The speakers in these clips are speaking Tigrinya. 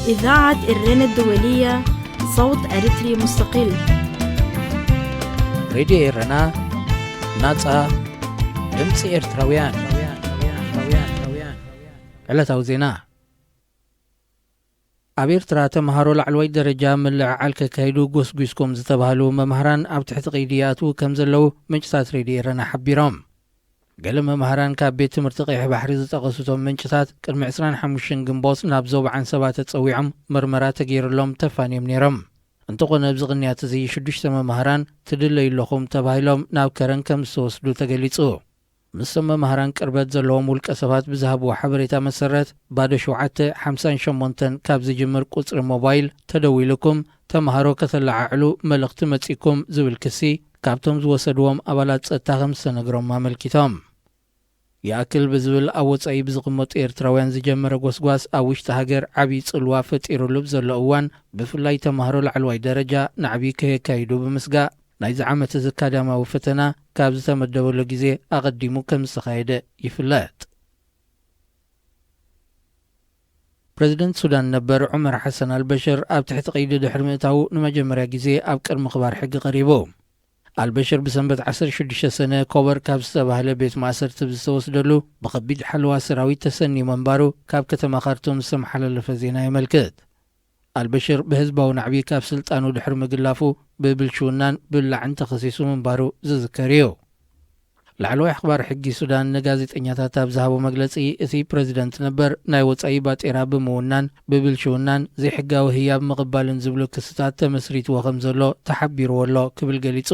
إذاعة إيرنا الدولية صوت أريتري مستقل. راديو إيرنا ناصع دمص إرتراويان علتاو زينا ኣብ ኤርትራ ተምሃሮ ላዕለዋይ ደረጃ ምልዕዓል ከካይዱ ጎስጒስኩም ዝተባሃሉ መምህራን ኣብ ትሕቲ ቀይዲ ይኣትዉ ከም ዘለዉ ምንጭታት ሬድዮ ኤረና ሓቢሮም። ገለ መምህራን ካብ ቤት ትምህርቲ ቀይሕ ባሕሪ ዝጠቐሱቶም ምንጭታት ቅድሚ 25 ግንቦት ናብ ዞባ ዓንሰባ ተፀዊዖም ምርመራ ተገይሩሎም ተፋንዮም ነይሮም። እንተኾነ ኣብዚ ቅንያት እዚ 6 መምህራን ትድለዩለኹም ተባሂሎም ናብ ከረን ከም ዝተወስዱ ተገሊጹ። ምስም መምህራን ቅርበት ዘለዎም ውልቀ ሰባት ብዝሃብዎ ሓበሬታ መሰረት ባዶ 758 ካብ ዝጅምር ቁፅሪ ሞባይል ተደዊልኩም ተምሃሮ ከተለዓዕሉ መልእኽቲ መጺኩም ዝብል ክሲ ካብቶም ዝወሰድዎም ኣባላት ጸጥታ ከም ዝተነግሮም ኣመልኪቶም። ይኣክል ብዝብል ኣብ ወጻኢ ብዝቕመጡ ኤርትራውያን ዝጀመረ ጎስጓስ ኣብ ውሽጢ ሃገር ዓብዪ ጽልዋ ፈጢሩሉ ብዘሎ እዋን ብፍላይ ተምሃሮ ላዕለዋይ ደረጃ ንዓብዪ ከየካይዱ ብምስጋእ ናይዚ ዓመት ኣካዳሚያዊ ፈተና ካብ ዝተመደበሉ ግዜ ኣቐዲሙ ከም ዝተኻየደ ይፍለጥ። ፕሬዚደንት ሱዳን ነበር ዑመር ሓሰን አልበሽር ኣብ ትሕቲ ቀይዲ ድሕሪ ምእታው ንመጀመርያ ግዜ ኣብ ቅድሚ ክባር ሕጊ ቀሪቡ። አልበሽር ብሰንበት 16 ሰነ ኮበር ካብ ዝተባህለ ቤት ማእሰርቲ ዝተወስደሉ ብከቢድ ሓለዋ ሰራዊት ተሰኒሙ ምንባሩ ካብ ከተማ ካርቱም ዝተመሓላለፈ ዜና የመልክት። አልበሽር ብህዝባዊ ናዕቢ ካብ ስልጣኑ ድሕሪ ምግላፉ ብብልሽውናን ብላዕን ተኸሲሱ ምንባሩ ዝዝከር እዩ። ላዕለዋይ ኣኽባር ሕጊ ሱዳን ንጋዜጠኛታት ኣብ ዝሃቦ መግለፂ እቲ ፕሬዚደንት ነበር ናይ ወፃኢ ባጤራ ብምውናን ብብልሽውናን ዘይሕጋዊ ህያብ ምቕባልን ዝብሉ ክስታት ተመስሪትዎ ከም ዘሎ ተሓቢርዎ ኣሎ ክብል ገሊጹ።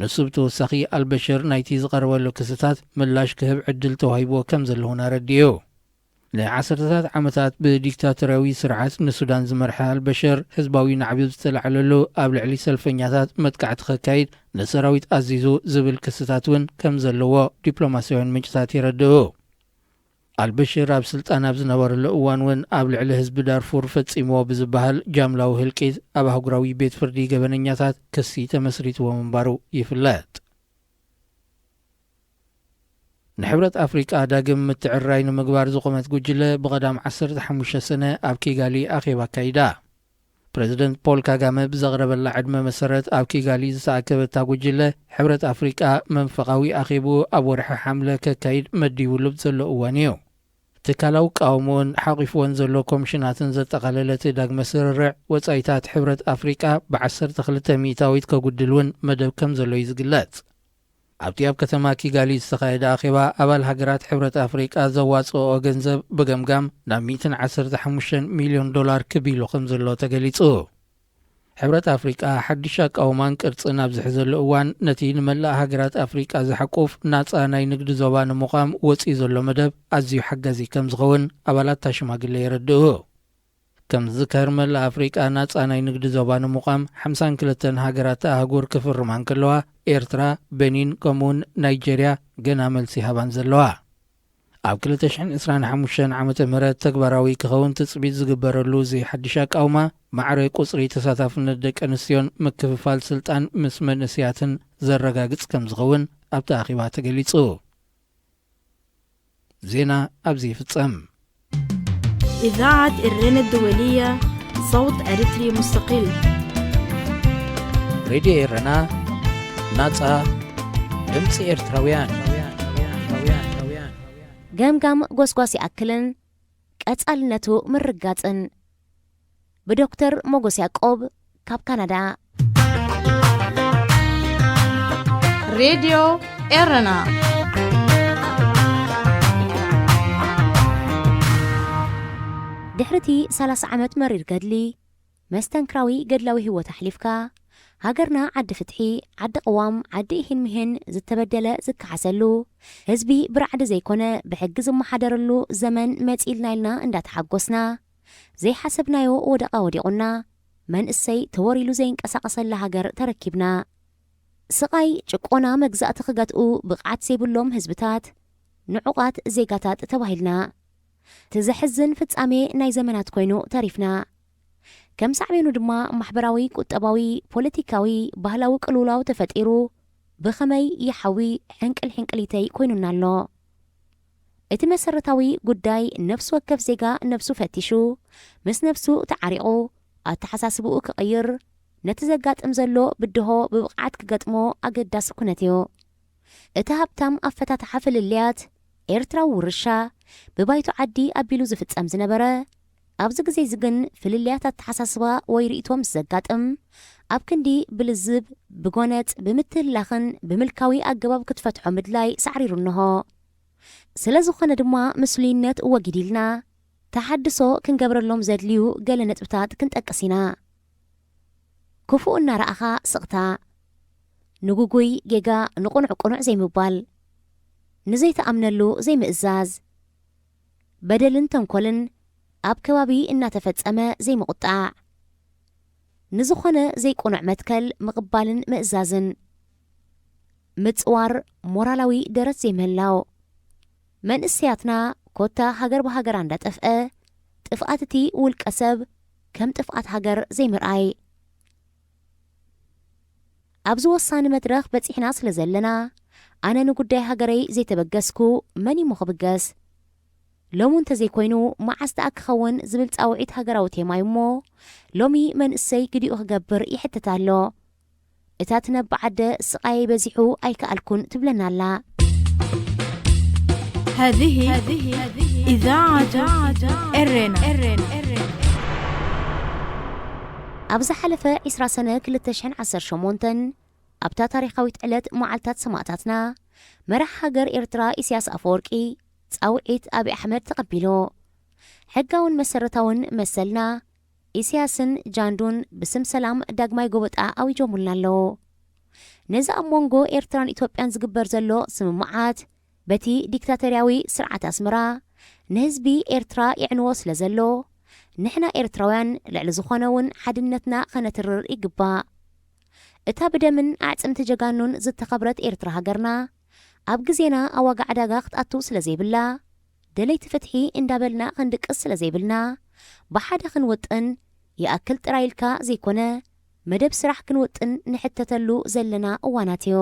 ንሱ ብተወሳኺ አልበሽር ናይቲ ዝቐረበሉ ክስታት ምላሽ ክህብ ዕድል ተዋሂብዎ ከም ዘለሁን ኣረዲዩ። ንዓሰርተታት ዓመታት ብዲክታቶራዊ ስርዓት ንሱዳን ዝመርሐ አልበሽር ህዝባዊ ናዕቢ ዝተላዕለሉ ኣብ ልዕሊ ሰልፈኛታት መጥቃዕቲ ከካይድ ንሰራዊት ኣዚዙ ዝብል ክስታት እውን ከም ዘለዎ ዲፕሎማስያውያን ምንጭታት ይረድኡ። አልበሽር ኣብ ስልጣን ኣብ ዝነበረሉ እዋን እውን ኣብ ልዕሊ ህዝቢ ዳርፉር ፈጺምዎ ብዝበሃል ጃምላዊ ህልቂት ኣብ ኣህጉራዊ ቤት ፍርዲ ገበነኛታት ክሲ ተመስሪትዎ ምንባሩ ይፍለጥ። ንሕብረት ኣፍሪቃ ዳግም ምትዕርራይ ንምግባር ዝቆመት ጉጅለ ብቐዳም 15 ሰነ ኣብ ኪጋሊ ኣኼባ ኣካይዳ። ፕሬዚደንት ፖል ካጋመ ብዘቕረበላ ዕድመ መሰረት ኣብ ኪጋሊ ዝተኣከበታ ጉጅለ ሕብረት ኣፍሪቃ መንፈቃዊ ኣኼቡ ኣብ ወርሒ ሓምለ ከካይድ መዲቡሉ ዘሎ እዋን እዩ። ትካላዊ ቃውሞን ሓቂፍዎን ዘሎ ኮሚሽናትን ዘጠቓለለት ዳግመ ስርርዕ ወፃኢታት ሕብረት ኣፍሪቃ ብ12 ሚእታዊት ከጉድልውን መደብ ከም ዘሎ እዩ ዝግለጽ። ኣብቲ ኣብ ከተማ ኪጋሊ ዝተኻየደ ኣኼባ ኣባል ሃገራት ሕብረት ኣፍሪቃ ዘዋፅኦ ገንዘብ ብገምጋም ናብ 115 ሚሊዮን ዶላር ክቢሉ ከም ዘሎ ተገሊጹ። ሕብረት ኣፍሪቃ ሓድሽ ኣቃውማን ቅርጽን ኣብ ዝሕዘሉ እዋን ነቲ ንመላእ ሃገራት ኣፍሪቃ ዝሓቁፍ ናፃ ናይ ንግዲ ዞባ ንምዃም ወፂኡ ዘሎ መደብ ኣዝዩ ሓጋዚ ከም ዝኸውን ኣባላት ሽማግለ የረድኡ። ከም ዝከር መላእ ኣፍሪቃ ናፃ ናይ ንግዲ ዞባ ንምዃም 52 ሃገራት ኣህጉር ክፍርማን ከለዋ ኤርትራ፣ ቤኒን ከምኡውን ናይጀርያ ገና መልሲ ሃባን ዘለዋ። ኣብ 2025 ዓመተ ምህረት ተግባራዊ ክኸውን ትፅቢት ዝግበረሉ እዚ ሓድሽ ኣቃውማ ማዕረ ቁፅሪ ተሳታፍነት ደቂ ኣንስትዮን ምክፍፋል ስልጣን ምስ መንእስያትን ዘረጋግጽ ከም ዝኸውን ኣብቲ ኣኼባ ተገሊጹ። ዜና ኣብዚ ይፍጸም። إذاعة إيرنا الدولية صوت أريتري مستقل. راديو إيرنا ناصع دمص إرتراويان ገምጋም ጎስጓስ ይኣክልን ቀጻልነቱ ምርጋጽን ብዶክተር ሞጎስ ያዕቆብ ካብ ካናዳ። ሬድዮ ኤረና ድሕርቲ 30 ዓመት መሪር ገድሊ መስተንክራዊ ገድላዊ ህይወት ኣሕሊፍካ ሃገርና ዓዲ ፍትሒ ዓዲ ቅዋም ዓዲ ይህን ዝተበደለ ዝከሓሰሉ ህዝቢ ብራዕዲ ዘይኮነ ብሕጊ ዝመሓደረሉ ዘመን መጺልና ኢልና እንዳተሓጎስና ዘይሓሰብናዮ ወደቓ ወዲቑና መንእሰይ ተወሪሉ ዘይንቀሳቐሰላ ሃገር ተረኪብና ስቃይ ጭቆና መግዛእቲ ክገጥኡ ብቕዓት ዘይብሎም ህዝብታት ንዑቓት ዜጋታት ተባሂልና ትዘሕዝን ፍጻሜ ናይ ዘመናት ኮይኑ ተሪፍና ከም ሳዕቤኑ ድማ ማሕበራዊ ቁጠባዊ ፖለቲካዊ ባህላዊ ቅልውላው ተፈጢሩ ብኸመይ ይሓዊ ሕንቅል ሕንቅሊተይ ኮይኑና ኣሎ። እቲ መሰረታዊ ጉዳይ ነፍሱ ወከፍ ዜጋ ነፍሱ ፈቲሹ ምስ ነፍሱ ተዓሪቑ ኣተሓሳስብኡ ክቕይር ነቲ ዘጋጥም ዘሎ ብድሆ ብብቕዓት ክገጥሞ ኣገዳሲ ኩነት እዩ። እቲ ሃብታም ኣፈታትሓ ፍልልያት ኤርትራዊ ውርሻ ብባይቱ ዓዲ ኣቢሉ ዝፍጸም ዝነበረ ኣብዚ ግዜ ግን ፍልልያት ኣተሓሳስባ ወይ ርእቶም ዘጋጥም ኣብ ክንዲ ብልዝብ ብጎነፅ ብምትህላኽን ብምልካዊ ኣገባብ ክትፈትሖ ምድላይ ሳዕሪሩ እንሆ። ስለ ዝኾነ ድማ ምስልይነት ወጊዲልና ተሓድሶ ክንገብረሎም ዘድልዩ ገለ ነጥብታት ክንጠቅስ ኢና። ክፉእ እናረኣኻ ስቕታ፣ ንጉጉይ ጌጋ ንቑኑዕ ቁኑዕ ዘይምባል፣ ንዘይተኣምነሉ ዘይምእዛዝ፣ በደልን ተንኰልን ኣብ ከባቢ እናተፈጸመ ዘይምቁጣዕ፣ ንዝኾነ ዘይቁኑዕ መትከል ምቕባልን ምእዛዝን፣ ምጽዋር ሞራላዊ ደረት ዘይምህላው፣ መንእሰያትና ኮታ ሃገር ብሃገር እንዳጠፍአ ጥፍኣት እቲ ውልቀ ሰብ ከም ጥፍኣት ሃገር ዘይምርኣይ። ኣብዚ ወሳኒ መድረኽ በፂሕና ስለ ዘለና ኣነ ንጉዳይ ሃገረይ ዘይተበገስኩ መን እሞ ክብገስ? ሎሚ እንተዘይኮይኑ መዓዝ ደኣ ክኸውን ዝብል ፃውዒት ሃገራዊ ቴማ እዩ እሞ ሎሚ መንእሰይ ግዲኡ ክገብር ይሕትት ኣሎ። እታ ትነብዕ ዓደ ስቃይ በዚሑ ኣይከኣልኩን ትብለና ኣላ። هذه إذاعة إرنا. ኣብ ዝሓለፈ 20 ሰነ 2018 ኣብታ ታሪኻዊት ዕለት መዓልታት ሰማዕታትና መራሒ ሃገር ኤርትራ ኢሳያስ ኣፈወርቂ ፃውዒት ኣብይ ኣሕመድ ተቐቢሉ ሕጋውን መሰረታውን መሰልና ኢሳያስን ጃንዱን ብስም ሰላም ዳግማይ ጎበጣ ኣውጆሙልና ኣለዉ። ነዚ ኣብ መንጎ ኤርትራን ኢትዮጵያን ዝግበር ዘሎ ስምምዓት በቲ ዲክታተርያዊ ስርዓት ኣስመራ ንህዝቢ ኤርትራ ይዕንዎ ስለ ዘሎ ንሕና ኤርትራውያን ልዕሊ ዝኾነውን ሓድነትና ኸነትርር ይግባእ። እታ ብደምን ኣዕፅምቲ ጀጋኑን ዝተኸብረት ኤርትራ ሃገርና ኣብ ግዜና ኣዋጋ ዕዳጋ ክትኣቱ ስለ ዘይብላ ደለይቲ ፍትሒ እንዳበልና ክንድቅስ ስለ ዘይብልና ብሓደ ክንውጥን ይኣክል ጥራይልካ ዘይኮነ መደብ ስራሕ ክንውጥን ንሕተተሉ ዘለና እዋናት እዩ።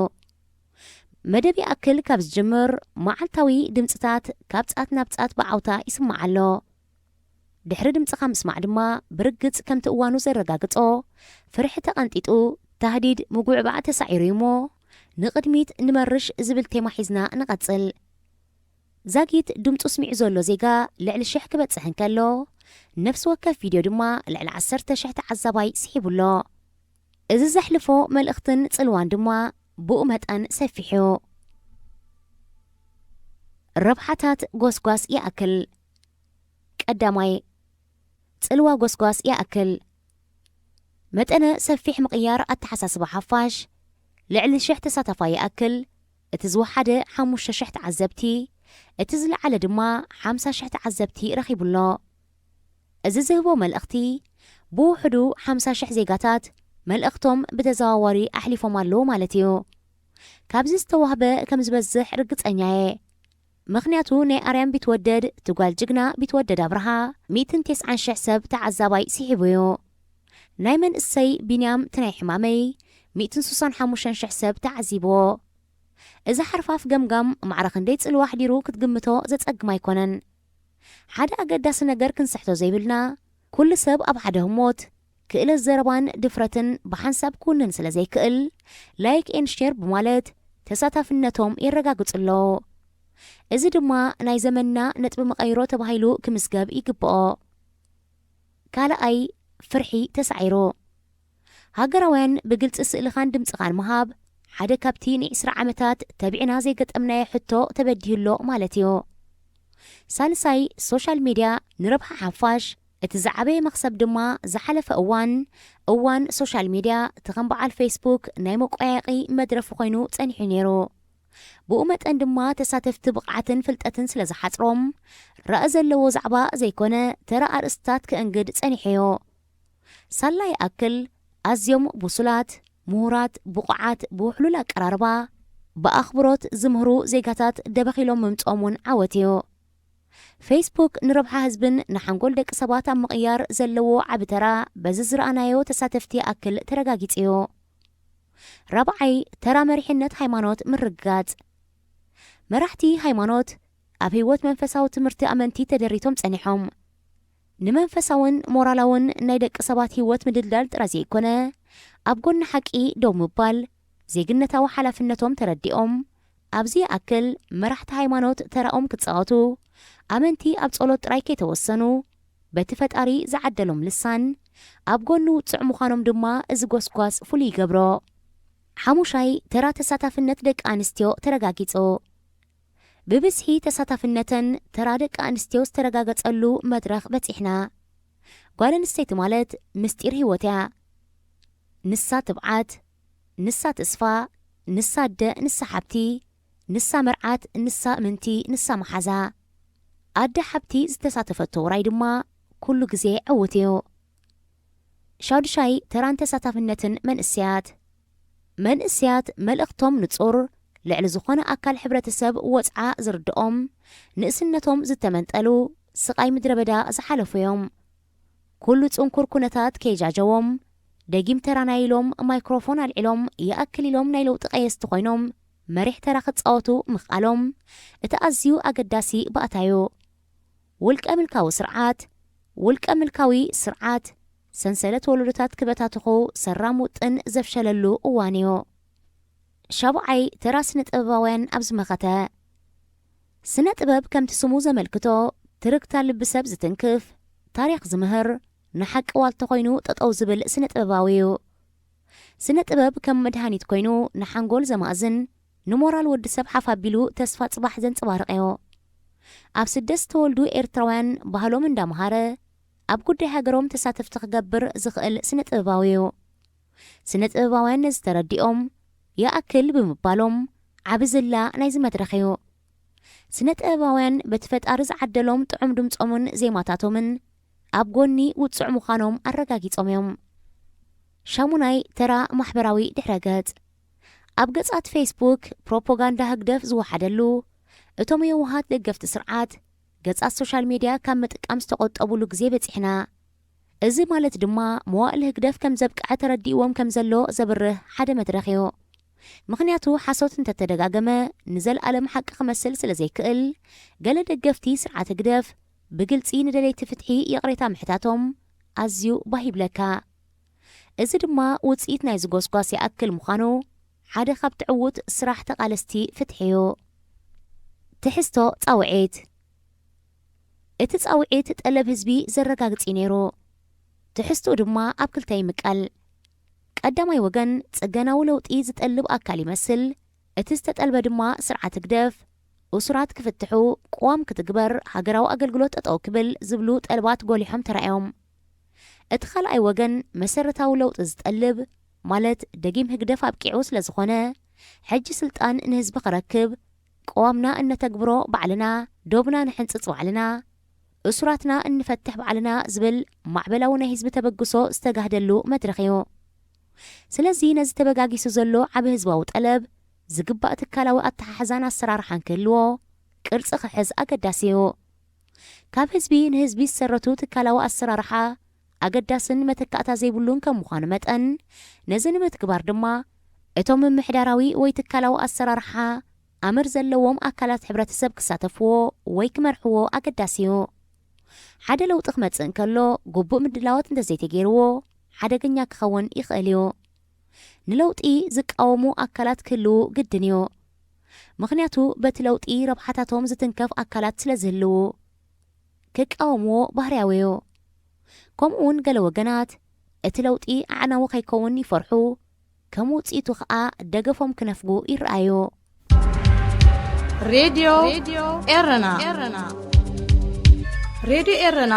መደብ ይኣክል ካብ ዝጅምር መዓልታዊ ድምፅታት ካብ ጻት ናብ ጻት ብዓውታ ይስማዕ ኣሎ። ድሕሪ ድምፅኻ ምስማዕ ድማ ብርግጽ ከምቲ እዋኑ ዘረጋግጾ ፍርሒ ተቐንጢጡ ተህዲድ ምጉዕባዕ ተሳዒሩ እሞ ንቕድሚት ንመርሽ ዝብል ቴማ ሒዝና ንቐጽል። ዛጊት ድምፁ ስሚዑ ዘሎ ዜጋ ልዕሊ 1000 ክበጽሕ እንከሎ ነፍሲ ወከፍ ቪድዮ ድማ ልዕሊ 10,000 ተዓዛባይ ስሒቡሎ። እዚ ዘሕልፎ መልእኽትን ጽልዋን ድማ ብኡ መጠን ሰፊሑ ረብሓታት ጎስጓስ ይኣክል። ቀዳማይ ጽልዋ ጎስጓስ ይኣክል መጠነ ሰፊሕ ምቕያር ኣተሓሳስባ ሓፋሽ ልዕሊ 1000 ተሳታፋይ ይኣክል። እቲ ዝወሓደ 5,000 ተዓዘብቲ እቲ ዝለዓለ ድማ 50,000 ተዓዘብቲ ረኺቡሎ። እዚ ዝህቦ መልእኽቲ ብውሕዱ 50,000 ዜጋታት መልእኽቶም ብተዘዋዋሪ ኣሕሊፎም ኣለዉ ማለት እዩ። ካብዚ ዝተዋህበ ከም ዝበዝሕ ርግፀኛ እየ። ምኽንያቱ ናይ ኣርያም ቢትወደድ ትጓል ጅግና ቢትወደድ ኣብርሃ 190,000 ሰብ ተዓዛባይ ስሒቡ እዩ። ናይ መንእሰይ ቢንያም ትናይ ሕማመይ 165,000 ሰብ ተዓዚብዎ። እዚ ሓርፋፍ ገምጋም ማዕረኽ እንደይ ጽልዋ ሓዲሩ ክትግምቶ ዘጸግም ኣይኮነን። ሓደ ኣገዳሲ ነገር ክንስሕቶ ዘይብልና ኩሉ ሰብ ኣብ ሓደ ህሞት ክእለት ዘረባን ድፍረትን ብሓንሳብ ኩንን ስለ ዘይክእል ላይክ ኤን ሼር ብማለት ተሳታፍነቶም የረጋግጹሎ። እዚ ድማ ናይ ዘመንና ነጥቢ መቐይሮ ተባሂሉ ክምስገብ ይግብኦ። ካልኣይ ፍርሒ ተሳዒሩ ሃገራውያን ብግልፂ ስእልኻን ድምፅኻን ምሃብ ሓደ ካብቲ ን20 ዓመታት ተቢዕና ዘይገጠምናዮ ሕቶ ተበዲህሎ ማለት እዩ። ሳልሳይ ሶሻል ሚድያ ንረብሓ ሓፋሽ እቲ ዝዓበየ መኽሰብ ድማ ዝሓለፈ እዋን ሶሻል ሚድያ እቲ ከም በዓል ፌስቡክ ናይ መቆያቂ መድረፊ ኮይኑ ጸኒሑ ነይሩ። ብኡ መጠን ድማ ተሳተፍቲ ብቕዓትን ፍልጠትን ስለ ዝሓፅሮም ረአ ዘለዎ ዛዕባ ዘይኮነ ተራ ኣርእስታት ክእንግድ ጸኒሑ እዩ። ሳላይ ኣክል ኣዝዮም ቡሱላት ምሁራት ብቑዓት ብውሕሉል ኣቀራርባ ብኣኽብሮት ዝምህሩ ዜጋታት ደበኺሎም ምምጾምን ዓወት እዩ። ፌስቡክ ንረብሓ ህዝብን ንሓንጎል ደቂ ሰባት ኣብ ምቕያር ዘለዎ ዓብ ተራ በዚ ዝረኣናዮ ተሳተፍቲ ኣክል ተረጋጊጽ እዩ። ራብዓይ ተራ መሪሕነት ሃይማኖት ምርጋጽ መራሕቲ ሃይማኖት ኣብ ህይወት መንፈሳዊ ትምህርቲ ኣመንቲ ተደሪቶም ጸኒሖም ንመንፈሳውን ሞራላውን ናይ ደቂ ሰባት ህይወት ምድልዳል ጥራዝ ይኮነ ኣብ ጎኒ ሓቂ ደው ምባል ዜግነታዊ ሓላፍነቶም ተረዲኦም ኣብዚ ኣክል መራሕቲ ሃይማኖት ተራኦም ክጻወቱ ኣመንቲ ኣብ ጸሎት ጥራይ ከይተወሰኑ በቲ ፈጣሪ ዝዓደሎም ልሳን ኣብ ጎኑ ውፅዕ ምዃኖም ድማ እዚ ጎስጓስ ፍሉይ ይገብሮ። ሓሙሻይ ተራ ተሳታፍነት ደቂ ኣንስትዮ ተረጋጊጹ። ብብዝሒ ተሳታፍነተን ተራ ደቂ ኣንስትዮ ዝተረጋገጸሉ መድረኽ በፂሕና። ጓል ኣንስተይቲ ማለት ምስጢር ህይወት እያ። ንሳ ትብዓት፣ ንሳ ተስፋ፣ ንሳ ኣደ፣ ንሳ ሓብቲ፣ ንሳ መርዓት፣ ንሳ እምንቲ፣ ንሳ መሓዛ። ኣደ ሓብቲ ዝተሳተፈቶ ውራይ ድማ ኩሉ ግዜ ዕውት እዩ። ሻዱሻይ ተራን ተሳታፍነትን መንእስያት መልእኽቶም ንጹር ልዕሊ ዝኾነ ኣካል ሕብረተሰብ ወፅዓ ዝርድኦም ንእስነቶም ዝተመንጠሉ ስቓይ ምድረ በዳ ዝሓለፉ እዮም። ኩሉ ጽንኩር ኩነታት ከይጃጀዎም ደጊም ተራና ኢሎም ማይክሮፎን ኣልዒሎም ይኣክል ኢሎም ናይ ለውጢ ቀየስቲ ኮይኖም መሪሕ ተራ ክጻወቱ ምኽኣሎም እቲ ኣዝዩ ኣገዳሲ ባእታዩ። ውልቀ ምልካዊ ስርዓት ሰንሰለት ወለዶታት ክበታትኹ ሰራም ውጥን ዘፍሸለሉ እዋን እዩ። ሻብዓይ ተራ ስነ ጥበባውያን ኣብ ዝመኸተ ስነ ጥበብ ከምቲ ስሙ ዘመልክቶ ትርክታ ልቢ ሰብ ዝትንክፍ ታሪኽ ዝምህር ንሓቂ ዋልተ ኮይኑ ጠጠው ዝብል ስነ ጥበባዊ እዩ። ስነ ጥበብ ከም መድሃኒት ኮይኑ ንሓንጎል ዘማእዝን ንሞራል ወዲ ሰብ ሓፋቢሉ ተስፋ ጽባሕ ዘንጽባርቕ እዩ። ኣብ ስደት ዝተወልዱ ኤርትራውያን ባህሎም እንዳምሃረ ኣብ ጉዳይ ሃገሮም ተሳተፍቲ ክገብር ዝኽእል ስነ ጥበባዊ እዩ። ስነ ጥበባውያን ነዚ ተረዲኦም ይኣክል ብምባሎም ዓብ ዝላ ናይዚ መድረኽ እዩ። ስነ ጥበባውያን በቲ ፈጣሪ ዝዓደሎም ጥዑም ድምፆምን ዜማታቶምን ኣብ ጎኒ ውፅዕ ምዃኖም ኣረጋጊጾም እዮም። ሻሙናይ ተራ ማሕበራዊ ድሕረ ገጽ ኣብ ገጻት ፌስቡክ ፕሮፓጋንዳ ህግደፍ ዝወሓደሉ እቶም የውሃት ደገፍቲ ስርዓት ገጻት ሶሻል ሚድያ ካብ ምጥቃም ዝተቆጠቡሉ ግዜ በፂሕና። እዚ ማለት ድማ መዋእል ህግደፍ ከም ዘብቅዐ ተረዲእዎም ከም ዘሎ ዘብርህ ሓደ መድረኽ እዩ። ምክንያቱ ሓሶት እንተተደጋገመ ንዘለኣለም ሓቂ ክመስል ስለ ዘይክእል ገለ ደገፍቲ ስርዓት ህግደፍ ብግልፂ ንደለይቲ ፍትሒ የቕሬታ ምሕታቶም ኣዝዩ ባሂብለካ። እዚ ድማ ውፅኢት ናይ ዝጎስጓስ ይኣክል ምዃኑ ሓደ ካብ ትዕውት ስራሕ ተቓለስቲ ፍትሒ እዩ። ትሕዝቶ ጻውዒት እቲ ጻውዒት ጠለብ ህዝቢ ዘረጋግፂ ነይሩ። ትሕዝቶ ድማ ኣብ ክልተ ይምቀል። ቀዳማይ ወገን ጽገናዊ ለውጢ ዝጠልብ ኣካል ይመስል፣ እቲ ዝተጠልበ ድማ ስርዓት ህግደፍ እሱራት ክፍትሑ ቅዋም ክትግበር ሃገራዊ ኣገልግሎት ጠጠው ክብል ዝብሉ ጠልባት ጎሊሖም ተራእዮም። እቲ ካልኣይ ወገን መሰረታዊ ለውጢ ዝጠልብ ማለት ደጊም ህግደፍ ኣብቂዑ ስለ ዝኾነ ሕጂ ስልጣን ንህዝቢ ክረክብ ቅዋምና እነተግብሮ ባዕልና ዶብና ንሕንፅፅ ባዕልና እሱራትና እንፈትሕ ባዕልና ዝብል ማዕበላዊ ናይ ህዝቢ ተበግሶ ዝተጋህደሉ መድረኽ እዩ። ስለዚ ነዚ ተበጋጊሱ ዘሎ ዓብ ህዝባዊ ጠለብ ዝግባእ ትካላዊ ኣተሓሕዛን ኣሰራርሓን ክህልዎ ቅርፂ ክሕዝ ኣገዳሲ እዩ። ካብ ህዝቢ ንህዝቢ ዝሰረቱ ትካላዊ ኣሰራርሓ ኣገዳስን መተካእታ ዘይብሉን ከም ምዃኑ መጠን ነዚ ንምትግባር ድማ እቶም ምምሕዳራዊ ወይ ትካላዊ ኣሰራርሓ ኣምር ዘለዎም ኣካላት ሕብረተሰብ ክሳተፍዎ ወይ ክመርሕዎ ኣገዳሲ እዩ። ሓደ ለውጢ ክመጽእ እንከሎ ግቡእ ምድላዋት እንተዘይተገይርዎ ሓደገኛ ክኸውን ይኽእል እዩ። ንለውጢ ዝቃወሙ ኣካላት ክህልው ግድን እዩ። ምክንያቱ በቲ ለውጢ ረብሓታቶም ዝትንከፍ ኣካላት ስለ ዝህልው ክቃወምዎ ባህርያዊ እዩ። ከምኡውን ገለ ወገናት እቲ ለውጢ ኣዕናዊ ከይከውን ይፈርሑ፣ ከም ውፅኢቱ ከዓ ደገፎም ክነፍጉ ይረኣዩ። ሬድዮ ኤረና ሬድዮ ኤረና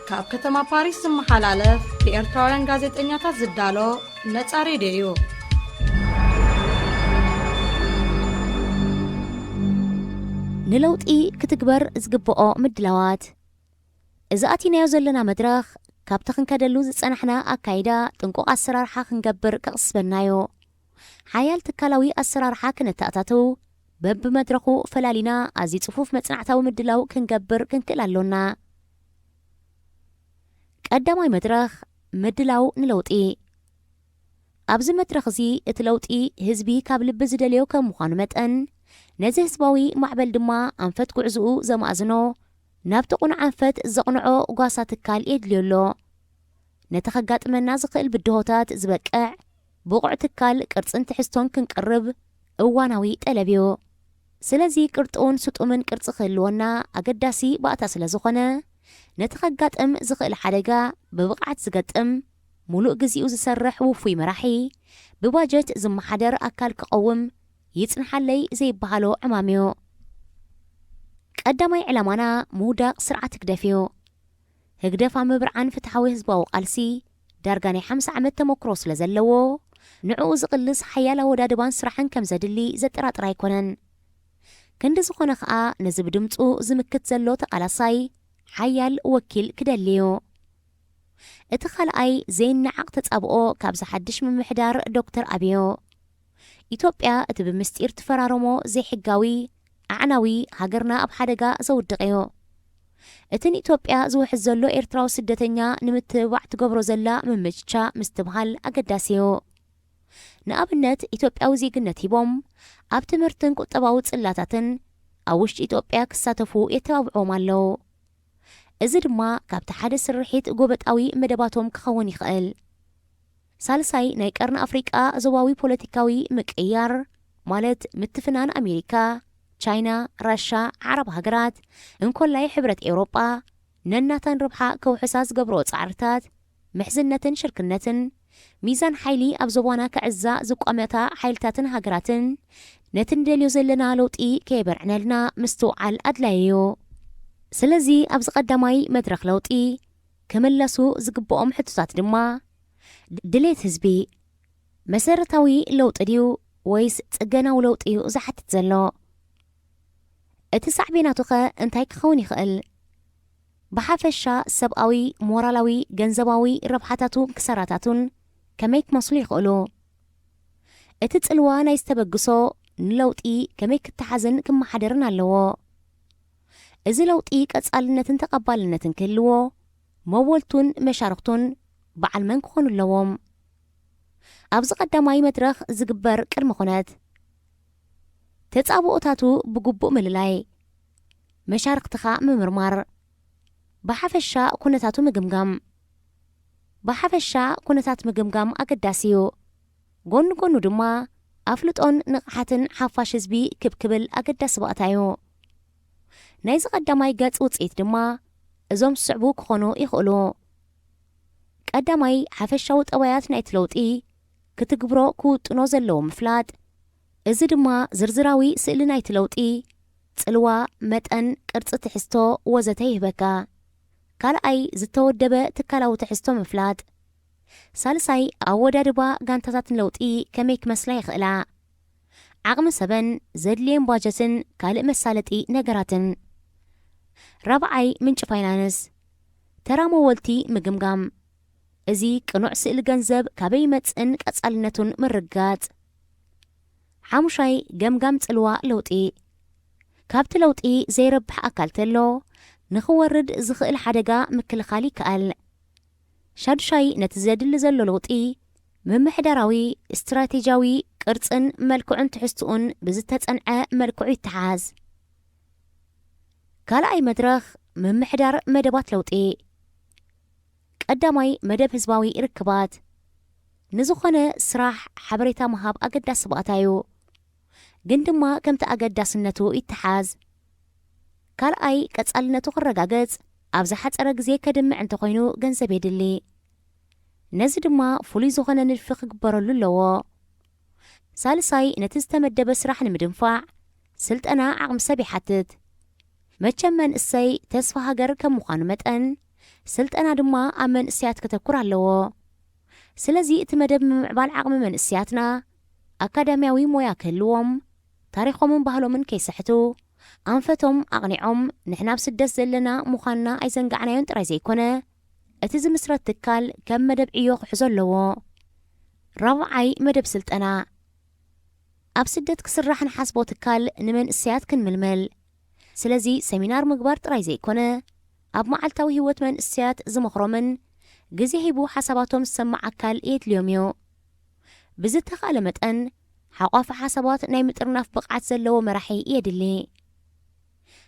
ካብ ከተማ ፓሪስ ዝመሓላለፍ ብኤርትራውያን ጋዜጠኛታት ዝዳሎ ነፃ ሬድዮ እዩ። ንለውጢ ክትግበር ዝግብኦ ምድላዋት እዚ ኣቲናዮ ዘለና መድረኽ ካብቲ ክንከደሉ ዝጸናሕና ኣካይዳ ጥንቁቕ ኣሰራርሓ ክንገብር ክቕስበናዮ ሓያል ትካላዊ ኣሰራርሓ ክነተኣታቱ በብመድረኹ ፈላሊና ኣዝዩ ጽፉፍ መጽናዕታዊ ምድላው ክንገብር ክንክእል ኣሎና። ቀዳማይ መድረኽ ምድላው ንለውጢ። ኣብዚ መድረኽ እዚ እቲ ለውጢ ህዝቢ ካብ ልቢ ዝደልዮ ከም ምዃኑ መጠን نزه سباوي معبل دما أنفت كعزو زمازنو نابتقون عنفت زقنعو قاسات الكال إدليولو نتخقات من نازق البدهوتات زبكع بقع تكال كرتسن تحستون كنقرب اواناوي تلبيو سلازي كرتون ستؤمن كرتس خلونا أقداسي بقتا سلازوخنا نتخقات زخل حدقا ببقعت زقات ملوء جزيء زسرح وفي مراحي بواجت زم حدر أكال كقوم يتنحلي زي بحالو عماميو قدامي علمانا مودا سرعة كدافيو هكدافا مبرعان فتحوي هزباو قالسي دارغاني 5 عمد تموكروس لزلوو نعو زقلس حيالا ودادبان سرحان كم زدلي زترات رايكونن كند زخونا خاا نزب دمتو زمكت زلو تقالاساي حيال وكيل كداليو اتخال اي زين نعق تتابقو كابز حدش من محدار دكتور أبيو إثيوبيا اتبمستير تفرارمو زي حقاوي أعناوي هاجرنا أبحادقا زودقيو اتن إثيوبيا زوح الزلو إيرتراو سدتنيا نمتبع تقبرو زلا من مجتشا مستبهال أقداسيو نقابنت إثيوبيا وزيقنت هيبوم أبتمرتن كتباوت اللاتاتن أوشت إثيوبيا كساتفو يتبابعو مالو إذا دما كابت حادث الرحيت قوبت قوي مدباتهم كخوان يخقل سالساي نايكرن أفريقيا زواوي بوليتيكاوي مكيار مالت متفنان أمريكا تشاينا راشا عرب هاجرات انكل لاي حبرة أوروبا نناتن ربحا كوحساس قبرو تعرتات محزنة شركنة ميزان حيلي أبزوانا كعزاء زقامتا حيلتاتن هاجراتن نتن دليو زلنا لوطي كيبرعنا لنا مستوعال أدلايو سلازي أبز قدامي مدرخ لوطي كملسو زقبوهم حتوسات دما دليت هزبي مسارتاوي لوط ديو ويس تقناو لوطيو زحت تزلو اتسعبيناتوخ انتاي كخون يخقل بحافشا سبقاوي مورالاوي جنزباوي ربحاتاتو كسراتاتون كميك مصلي يخقلو اتتسلوا نايستبقسو نلوطي كميك التحزن كم حدرنا اللو إذا لوطي كتسألنتن تقبالنتن كلو مولتون مشاركتون بعل من كون اللوم أبز قدامي مدرخ زقبر كرمخونات تتصابو أتاتو بقبو مللاي مشارك تخاء ممرمار بحفشا كونتاتو مقمقم بحفشا كونتات مقمقم أقداسيو قونو دما أفلطون نقحاتن حفاش زبي كبكبل أقداس بقتايو نايز قدامي قاц وصيت دما ازوم صعبو كخونو يخقلو قدامي حفشاو طوايات نايت لوطي كتقبرو كوطنو زلو مفلات እዚ ድማ ዝርዝራዊ ስእሊ ናይቲ ለውጢ ጽልዋ መጠን ቅርጽ ትሕዝቶ ወዘተ ይህበካ ካልኣይ ዝተወደበ ትካላዊ ትሕዝቶ ምፍላጥ ሳልሳይ ኣወዳድባ ጋንታታትን ለውጢ ከመይ ክመስላ ይኽእላ ዓቕሚ ሰበን ዘድልየን ባጀትን ካልእ መሳለጢ ነገራትን ራብዓይ ምንጭ ፋይናንስ ተራ መወልቲ ምግምጋም እዚ ቅኑዕ ስእሊ ገንዘብ ካበይ መጽእን ቀጻልነቱን ምርጋጽ ሓሙሻይ ገምጋም ጽልዋ ለውጢ ካብቲ ለውጢ ዘይረብሕ ኣካል ተሎ ንኽወርድ ዝኽእል ሓደጋ ምክልኻል ይከኣል ሻድሻይ ነቲ ዘድሊ ዘሎ ለውጢ ምምሕዳራዊ ስትራቴጂያዊ ቅርጽን መልክዑን ትሕዝትኡን ብዝተጸንዐ መልክዑ ይተሓዝ ካልኣይ መድረኽ ምምሕዳር መደባት ለውጢ ቀዳማይ መደብ ህዝባዊ ርክባት ንዝኾነ ስራሕ ሓበሬታ ምሃብ ኣገዳሲ ብቕታዩ ግን ድማ ከምቲ ኣገዳስነቱ ይተሓዝ ካልኣይ ቀጻልነቱ ክረጋገጽ ኣብ ዝሓፀረ ግዜ ከድምዕ እንተኾይኑ ገንዘብ የድሊ ነዚ ድማ ፍሉይ ዝኾነ ንድፊ ክግበረሉ ኣለዎ ሳልሳይ ነቲ ዝተመደበ ስራሕ ንምድንፋዕ ስልጠና ዓቕሚ ሰብ ይሓትት መቸም መንእሰይ ተስፋ ሃገር ከም ምዃኑ መጠን ስልጠና ድማ ኣብ መንእሰያት ከተኩር ኣለዎ ስለዚ እቲ መደብ ምምዕባል ዓቕሚ መንእሰያትና ኣካዳምያዊ ሞያ ክህልዎም ታሪኾምን ባህሎምን ከይስሕቱ ኣንፈቶም ኣቕኒዖም ንሕና ብስደት ዘለና ምዃንና ኣይዘንጋዕናዮን ጥራይ ዘይኮነ እቲ ዝምስረት ትካል ከም መደብ ዕዮ ክሕዞ ኣለዎ ራብዓይ መደብ ስልጠና ኣብ ስደት ክስራሕ ንሓስቦ ትካል ንመንእሰያት ክንምልመል ስለዚ ሰሚናር ምግባር ጥራይ ዘይኮነ ኣብ መዓልታዊ ህይወት መንእሰያት ዝመኽሮምን ግዜ ሂቡ ሓሳባቶም ዝሰማዕ ኣካል የድልዮም እዩ ብዝተኻእለ መጠን حقاف حسابات ناي مترناف بقعت زلو مرحي يدلي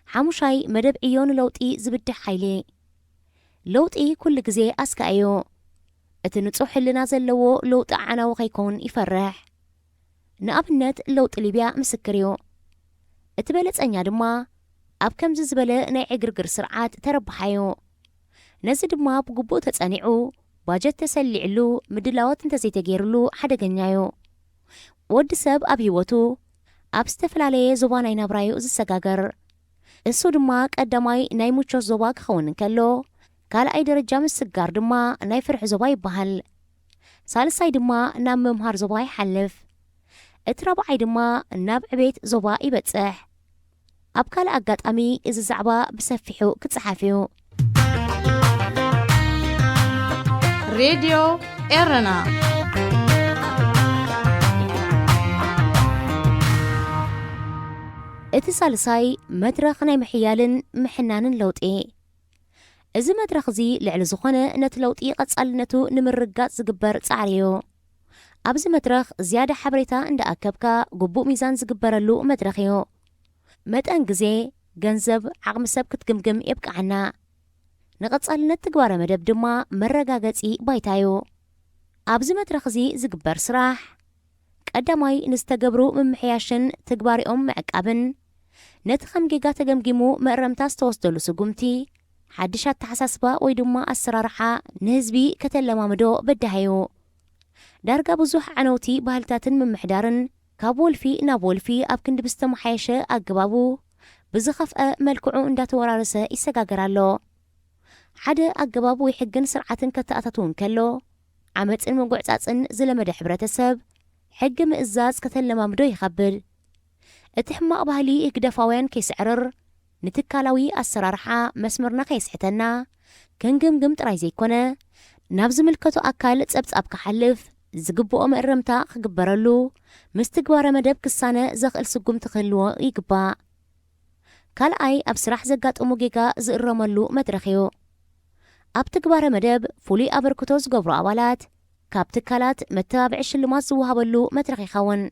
حموشاي مدب عيون لوطي زبدح حيلي لوطي كل جزي أسكايو اتنصح لنا زلو لوط عنا وخيكون يفرح نأبنت لوط ليبيا مسكريو اتبلت أنيا دما أب كم زبلة ناي عقرقر سرعات تربحايو نزي دما بقبو تتصانيعو باجت تسلعلو مدلاوات انت زي تغيرلو حدا غنيايو ود سب أب هيوتو أب استفلالي زباناي نابرايو زساقاقر اسو دما قداماي ناي موچو زباك خون كالو قال أي درجة مسقار دما ناي فرح زباي بحل سالساي دما نام ممهار زباي حلف اترابعي دما ناب عبيت زباي بتصح أب كال أقات أمي إذا زعبا بسفحو كتصحافيو راديو إيرنا اتسالساي مدرخ ناي محيالن محنانن لوطي إذا مدرخ زي لعل زخونة نت لوطي قصالنتو نمرقات زقبر تعريو أبز مدرخ زيادة حبريتا عند أكبكا قبو ميزان زقبرلو مدرخيو متأن جزي جنزب عقم سب كتقمقم يبقى عنا نقصالنت تقوار مدب دما مرقاقتي بايتايو أبز مدرخ زي زقبر سراح قداماي نستقبرو من محياشن تقباري معقابن نتخم جيجا تقمقمو مقرمتاس توصدلو سقومتي حدشات تحساسبا ويدما السرارحة نهزبي كتلما مدو بدهايو دارقا بزوح عنوتي بهالتاتن من محدارن كابول في نابول في أبكن دبستم حيشة أقبابو بزخف ملكعو اندات ورارسة إساقاقرالو حدا أقبابو يحقن سرعة كتأتاتون كالو عمت المقعتاتن زلمد حبرة السب حق مئزاز كتلما مدو يخبر اتحما أبهالي إقدافاوين كيسعرر نتكالاوي السرارحة مسمرنا كيسحتنا كنقمقم تراي زيكونا نابز ملكتو أكال تسبت كحلف زقبو أم الرمتا خقبرلو مستقوار مدب كسانة زغل سقوم تخلو يقبا كال أي أبسرح زقات أموغيكا زقرملو مدرخيو أب تقوار مدب فولي أبركتو زقبرو أولات كاب تكالات متابع الشلمات زوهابلو مدرخي خون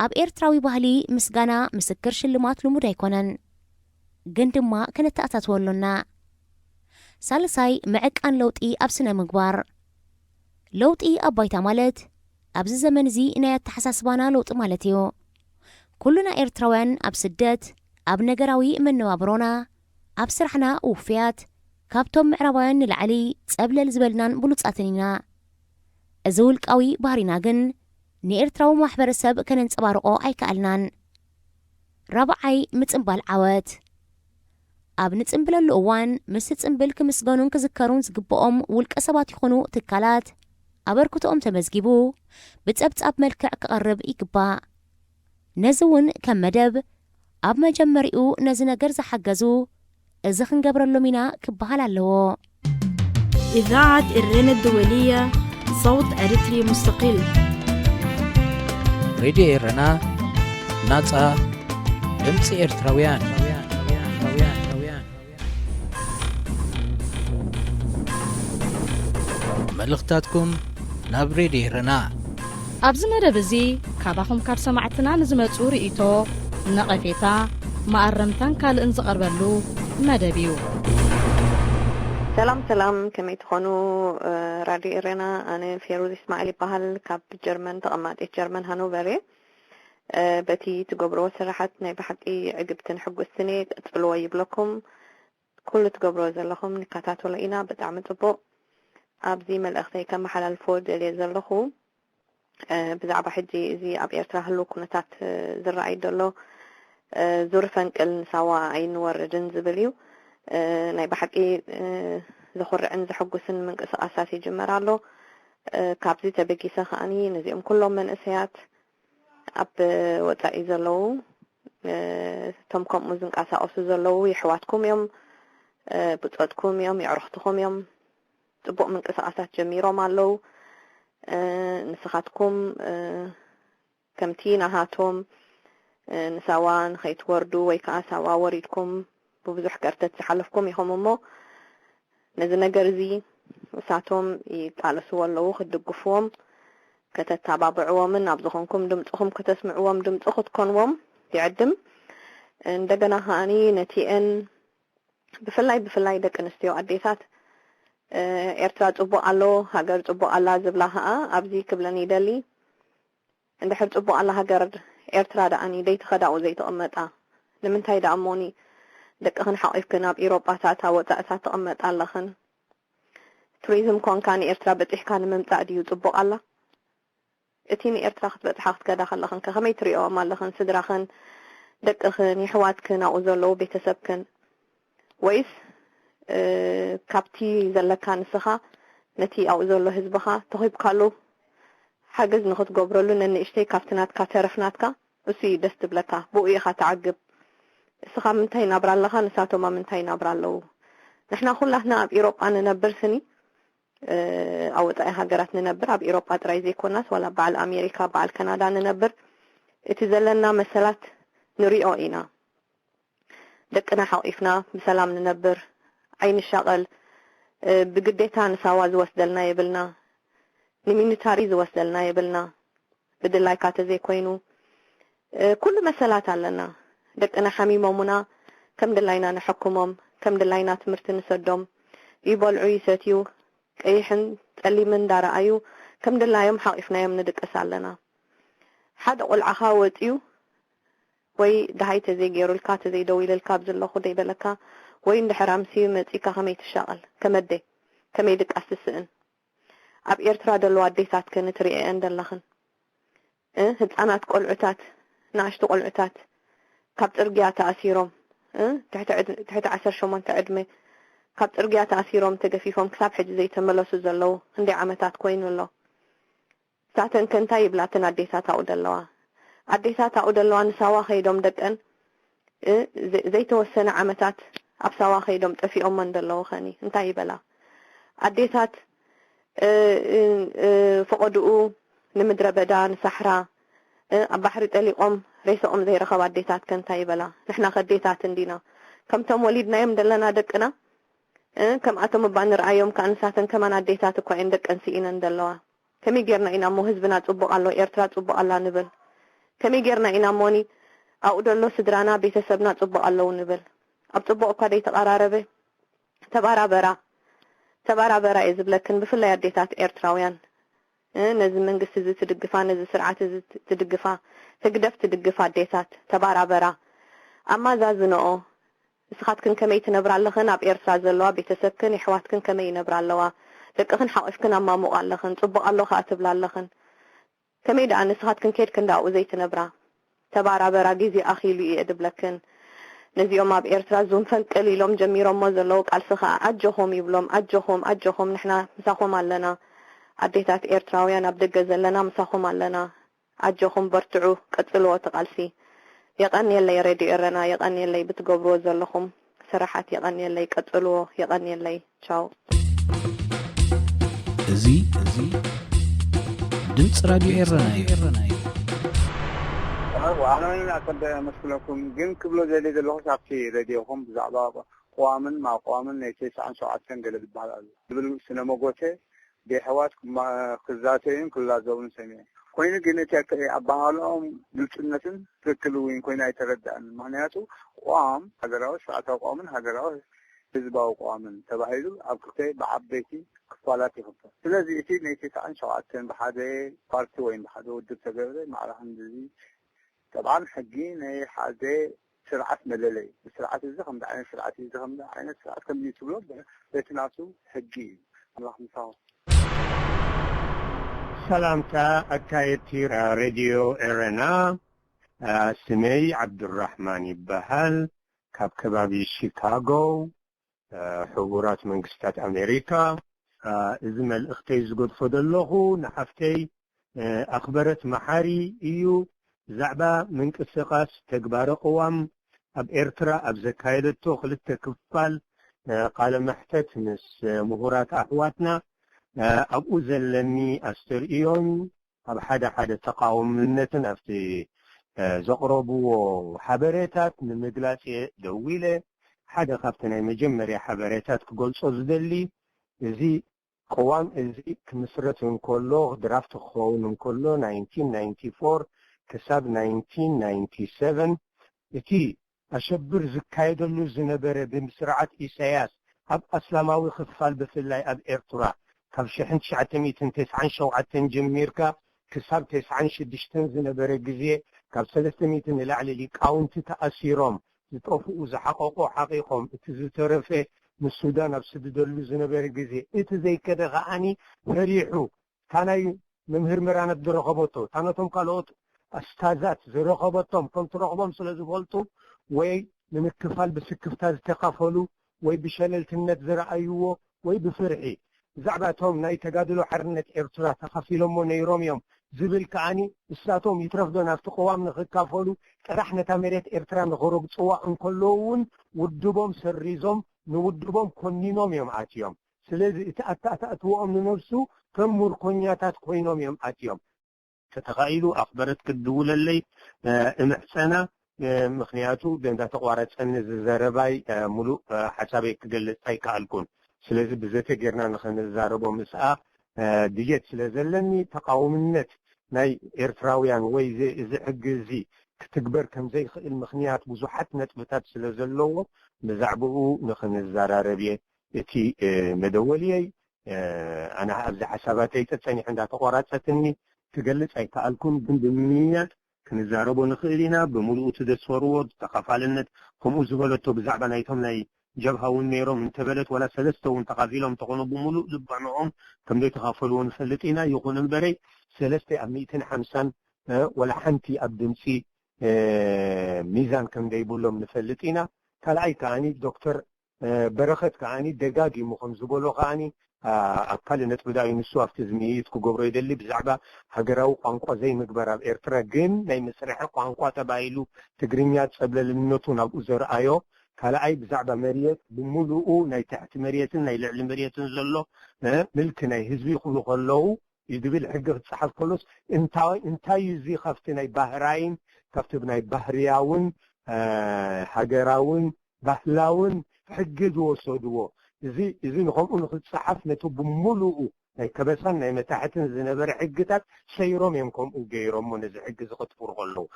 أب إيرتراوي بهالي مسقانا مسكر شلمات لمودا يكونن قندما كانت تأتاتولونا سالساي معك أن لوطي أبسنا مقبار لوطي أبايتا مالت أبز زمن زي إنا يتحساسبانا لوط مالتيو كلنا إيرتراوان أبسدت أب نقراوي من نوابرونا أبسرحنا وفيات كابتوم معرابوان العلي تسابل الزبلنان بلوتساتنينا أزول قوي باريناغن نيرتراو محبر السب كان نتبارقو أي كألنان رابعي متنبال عوات أب نتنبل الأوان مستنبل كمسغانون كذكرون زقبقهم والكسبات يخونو تكالات أبركتهم تمزجبو بتسبت أب ملكع كقرب يقبا نزون كم مدب أب مجمريو نزنا جرز حجزو إزخن جبر اللومينا كبهالالو إذاعة إيرنا الدولية صوت أريتري مستقل راديو إيرنا ناتا دمسي إرتراويان ملختاتكم ناب راديو إيرنا أبز مدب زي كاباكم كاب سمعتنا نزمتو رئيتو نقفيتا ما أرمتان كال انزقربلو مدبيو سلام كمي تخونو راديو إيرنا أنا فيروز إسماعيلي بحال كاب جرمن تقمات جرمن هانوفري بتي تقبرو سرحت ناي بحقي عقبتن حق السنة تطلوا يبلكم كل تقبرو زلخم نكاتاتو لقينا بتعمل طبو أبزي من الأخذي كم محل الفود اللي زلخو بزعب حجي زي أب إرتراهلو كنتات زرعي دولو زورفنك النساوا عين وردن زبليو ناي بحقي زخور عن زحق سن من قصة أساسي جمرالو كابزي تبكي سخاني نزيهم كلهم من أسيات أب وطائي زلو تمكم مزنك أسا أسو زلو يحواتكم يوم بطوتكم يوم يعرختكم يوم تبقى من قصة أساس جميرو مالو نسخاتكم كمتينا هاتهم نساوان خيت وردو ويكا ساوا وريدكم ببزح كارتت تحلفكم يخممو نزلنا قرزي وساعتهم يتعلسوا اللو خدقفوهم ከተተባብዕዎምን ኣብ ዝኾንኩም ድምጽኹም ከተስምዕዎም ድምጽ ክትኮንዎም ይዕድም እንደገና ሃኒ ነቲአን ብፍላይ ደቂ ኣንስትዮ ኣዴታት ኤርትራ ጽቡቕ ኣሎ ሃገር ጽቡቕ ኣላ ዝብላ ኸኣ ኣብዚ ክብለን ይደሊ እንድሕር ጽቡቕ ኣላ ሃገር ኤርትራ ደኣኒ ደይተኸዳኡ ዘይተቐመጣ ንምንታይ ደኣ እሞኒ ደቅኽን ሓቒፍክን ኣብ ኢሮጳታት ወፃእታት ተቐመጣ ኣለኽን ቱሪዝም ኮንካ ንኤርትራ በፂሕካ ንምምጻእ ድዩ ጽቡቕ ኣላ እቲ ንኤርትራ ክትበጽሓ ክትከዳ ከለኽን ከመይ ትሪኦም ኣለኽን ስድራኽን ደቅኽን ይሕዋትክን ኣብኡ ዘለዉ ቤተሰብክን ወይስ ካብቲ ዘለካ ንስኻ ነቲ ኣብኡ ዘሎ ህዝብኻ ተኺብካሉ ሓገዝ ንኽትገብረሉ ነንእሽተይ ካብቲ ናትካ ተረፍናትካ እሱ ደስ ትብለካ ብኡ ኢኻ ተዓግብ እስኻ ምንታይ ናብራ ኣለኻ ንሳቶም ምንታይ ናብራ ኣለዉ ንሕና ኩላትና ኣብ ኢሮጳ ንነብር ስኒ ኣብ ወፃኢ ሃገራት ንነብር ኣብ ኢሮጳ ጥራይ ዘይኮናስ ወላ በዓል ኣሜሪካ በዓል ካናዳ ንነብር እቲ ዘለና መሰላት ንሪኦ ኢና ደቅና ሓቒፍና ብሰላም ንነብር ዓይንሻቐል ብግዴታ ንሳዋ ዝወስደልና የብልና ንሚኒታሪ ዝወስደልና የብልና ብድላይካ ተዘይኮይኑ ኩሉ መሰላት ኣለና ደቅና ሓሚሞሙና ከም ድላይና ንሕኩሞም ከም ድላይና ትምህርቲ ንሰዶም ይበልዑ ይሰትዩ ቀይሕን ጸሊምን ዳረኣዩ ከም ድላዮም ሓቒፍናዮም ንድቅስ ኣለና ሓደ ቁልዓኻ ወፂዩ ወይ ደሃይ ተዘይገይሩልካ ተዘይደውይልልካ ብዘለኹ ደይበለካ ወይ እንድሕር ኣምሲዩ መፂካ ከመይ ትሻቐል ከመይ ድቃስ ትስእን ኣብ ኤርትራ ደለዋ ኣዴታት ከንትሪአን ደለኽን ህፃናት ቆልዑታት ንኣሽቱ ቆልዑታት ካብ ጽርግያ ተኣሲሮም ትሕቲ 18 ዕድመ ካብ ጽርግያ ተኣሲሮም ተገፊፎም ክሳብ ሕጂ ዘይተመለሱ ዘለዉ ክንደይ ዓመታት ኮይኑ ኣሎ ሳተን ከንታይ ይብላትን ኣዴታት ኣብኡ ደለዋ ኣዴታት ኣብኡ ደለዋ ንሳዋ ኸይዶም ደቀን ዘይተወሰነ ዓመታት ኣብ ሳዋ ኸይዶም ጠፊኦምን ደለዉ ኸኒ እንታይ ይበላ ኣዴታት ፈቐድኡ ንምድረ በዳ ንሳሕራ ኣብ ባሕሪ ጠሊቖም ሬሶኦም ዘይረኸብ ኣዴታት ከንታይ ይበላ ንሕና ከዴታት እንዲና ከምቶም ወሊድናዮም ደለና ደቅና ከምኣቶም እባ ንርኣዮም ከኣንሳተን ከማን ኣዴታት እኳ እየን ደቀን ሲኢነን ደለዋ ከመይ ጌርና ኢና እሞ ህዝብና ጽቡቕ ኣሎ ኤርትራ ጽቡቕ ኣላ ንብል ከመይ ጌርና ኢና እሞኒ ኣብኡ ደሎ ስድራና ቤተሰብና ጽቡቕ ኣለዉ ንብል ኣብ ጽቡቕ እኳ ደይተቐራረበ ተባራበራ እየ ዝብለክን ብፍላይ ኣዴታት ኤርትራውያን ነዚ መንግስቲ እዚ ትድግፋ ነዚ ስርዓት እዚ ትድግፋ ትግደፍ ትድግፋ ኣዴታት ተባራበራ ኣማዛዝንኦ ንስኻትክን ከመይ ትነብራ ኣለኽን ኣብ ኤርትራ ዘለዋ ቤተሰብክን ይሕዋትክን ከመይ ይነብራ ኣለዋ ደቅኽን ሓቒፍክን ኣማሙቕ ኣለኽን ጽቡቕ ኣሎ ከዓ ትብላ ኣለኽን ከመይ ደኣ ንስኻትክን ከድክን ዳብኡ ዘይትነብራ ተባራበራ ግዜ ኣኺሉ እየ ድብለክን ነዚኦም ኣብ ኤርትራ ዙም ፈንቅል ኢሎም ጀሚሮሞ ዘለዉ ቃልሲ ከዓ ኣጆኹም ይብሎም ኣጆኹም ንሕና ምሳኹም ኣለና ኣዴታት ኤርትራውያን ኣብ ደገ ዘለና ምሳኹም ኣለና ኣጆኹም በርትዑ ቀጽልዎ ተቃልሲ የቐንየለይ ሬድዮ ኤረና የቐንየለይ ብትገብርዎ ዘለኹም ስራሓት የቐንየለይ ቀጽልዎ የቐንየለይ ቻው እዚ ድምፂ ራድዮ ኤረና እዩ وأنا أعتقد مسؤولكم جن قبل ذلك اللي في راديوهم بزعبا قوامن مع قوامن نيتيس عن ساعتين قلب بعض قبل سينما قوته بحواتكم مع خزاتين كل زون سنة كوين جنتك أبعالهم للسنة تكلوين كوين يتردد معناته قوام هجراوش فأتوا قوامن هجراوش حزبوا قوامن تبعيدو أبكتي بعبيتي كفالاتي خطة ስለዚህ እቲ نيتيس عن ساعتين بحاجة بارتي وين بحاجة ودك تجربة مع الحمد طبعا حقين هي حاجة سرعة مللي السرعة الزخم ده عين سرعة الزخم ده عين سرعة كم يتولد بيتناسو حقين الله مساو سلامتا أكايتي راديو إرنا سمي عبد الرحمن يبهل كاب كبابي شيكاغو حضورات من قصات أمريكا إزمة الأختي زقود فضلوه نحفتي أخبرت محاري إيو زعبا من قصقاس تكبار قوام أب إرترا أب زكايدتو خلت كفال قال محتت نس مهورات أحواتنا أبو زلمي أسترئيون أب حدا تقاوم منتن أفتي زقربو حبريتات من مقلاتي دويلة حدا خافتنا مجمري حبريتات كقول صوزدلي زي قوام ازي كمسرت انكولو درافت خون انكولو 1994 كساب 1997 اتي اشبر زكايدلو زنبره بمسرعة إساياس اب اسلاماوي خفال بفلاي اب إرترا كاب شحن 997 جميركا كساب 96 زنبره جزي كاب 300 الى ليقاونت تأسيروم زطوفو زحققو حقيقهم اتزترفه من السودان ابسددلو زنبره جزي اتزي كده غاني فريحو تاناي ممهر مرانة درقبطو تانتهم قالوت استاذات زرقبطهم كنت رقبهم سلازفولتو ወይ ንምክፋል ብስክፍታ ዝተኻፈሉ ወይ ብሸለልትነት ዝረኣይዎ ወይ ብፍርሒ ዛዕባቶም ናይ ተጋድሎ ሓርነት ኤርትራ ተኻፊሎሞ ነይሮም እዮም ዝብል ከዓኒ እሳቶም ይትረፍዶ ናብቲ ቅዋም ንኽካፈሉ ጥራሕ ነታ መሬት ኤርትራ ንኽረግፅዋ እንከለውን ውድቦም ሰሪዞም ንውድቦም ኮኒኖም እዮም ኣትዮም ስለዚ እቲ ኣታእትዎኦም ንነብሱ ከም ሙርኮኛታት ኮይኖም እዮም ኣትዮም ተተኻኢሉ ኣኽበረት ክድውለለይ እምዕፀና ምክንያቱ ደንዳ ተቋረፀኒ ዝዘረባይ ሙሉእ ሓሳበይ ክገልጽ ኣይከኣልኩን ስለዚ ብዘተ ጌርና ንኽንዛረቦ ምስኣ ድየት ስለዘለኒ ተቃውምነት ናይ ኤርትራውያን ወይ እዚ ሕጊ እዚ ክትግበር ከም ዘይኽእል ምክንያት ብዙሓት ነጥብታት ስለ ዘለዎ ብዛዕባኡ ንኽንዘራረብ እየ እቲ መደወልየይ ኣነ ኣብዚ ሓሳባተይ ተፀኒሐ እንዳተቋረፀትኒ ክገልጽ ኣይከኣልኩን ግን ብምምንያት كنزاربو نخيلنا بملؤ تدسورو تقفالنت هم أزبلتو بزعبا نايتهم ناي جبهة ونيرهم انتبلت ولا سلستو انتقافيلهم تقونوا بملؤ لبعنهم كم دي تخافلون فلتينا يقول البري سلستي أميتين حمسان ولا حنتي أبدنسي ميزان كم دي بولهم نفلتينا كالعي كاني دكتور برخت كاني دقاقي مخم زبولو كاني أقل بداي نسوا في تزميت كجبر يدلي بزعبة هجروا قانقوا زي مقبرة إرترا جن ناي مسرح قانقوا تبايلو تجرينيات قبل النوتون أو زر أيو كلا أي بزعبة مريت بملؤه ناي تحت مريت ناي لعل مريت زلوا ملك ناي هزبي خلق الله يدبل حجر صحف كلوس انت يزي خفت ناي بحرين كفتب ناي بحرياون هجراون بحلاون حجد وصدوه إذا نقوم نخد صحف نتو بملؤه ناي كبسان ناي متاحتن زنبر حجتات سيروم يمكم وغيرهم ونز حج زغط فرغلو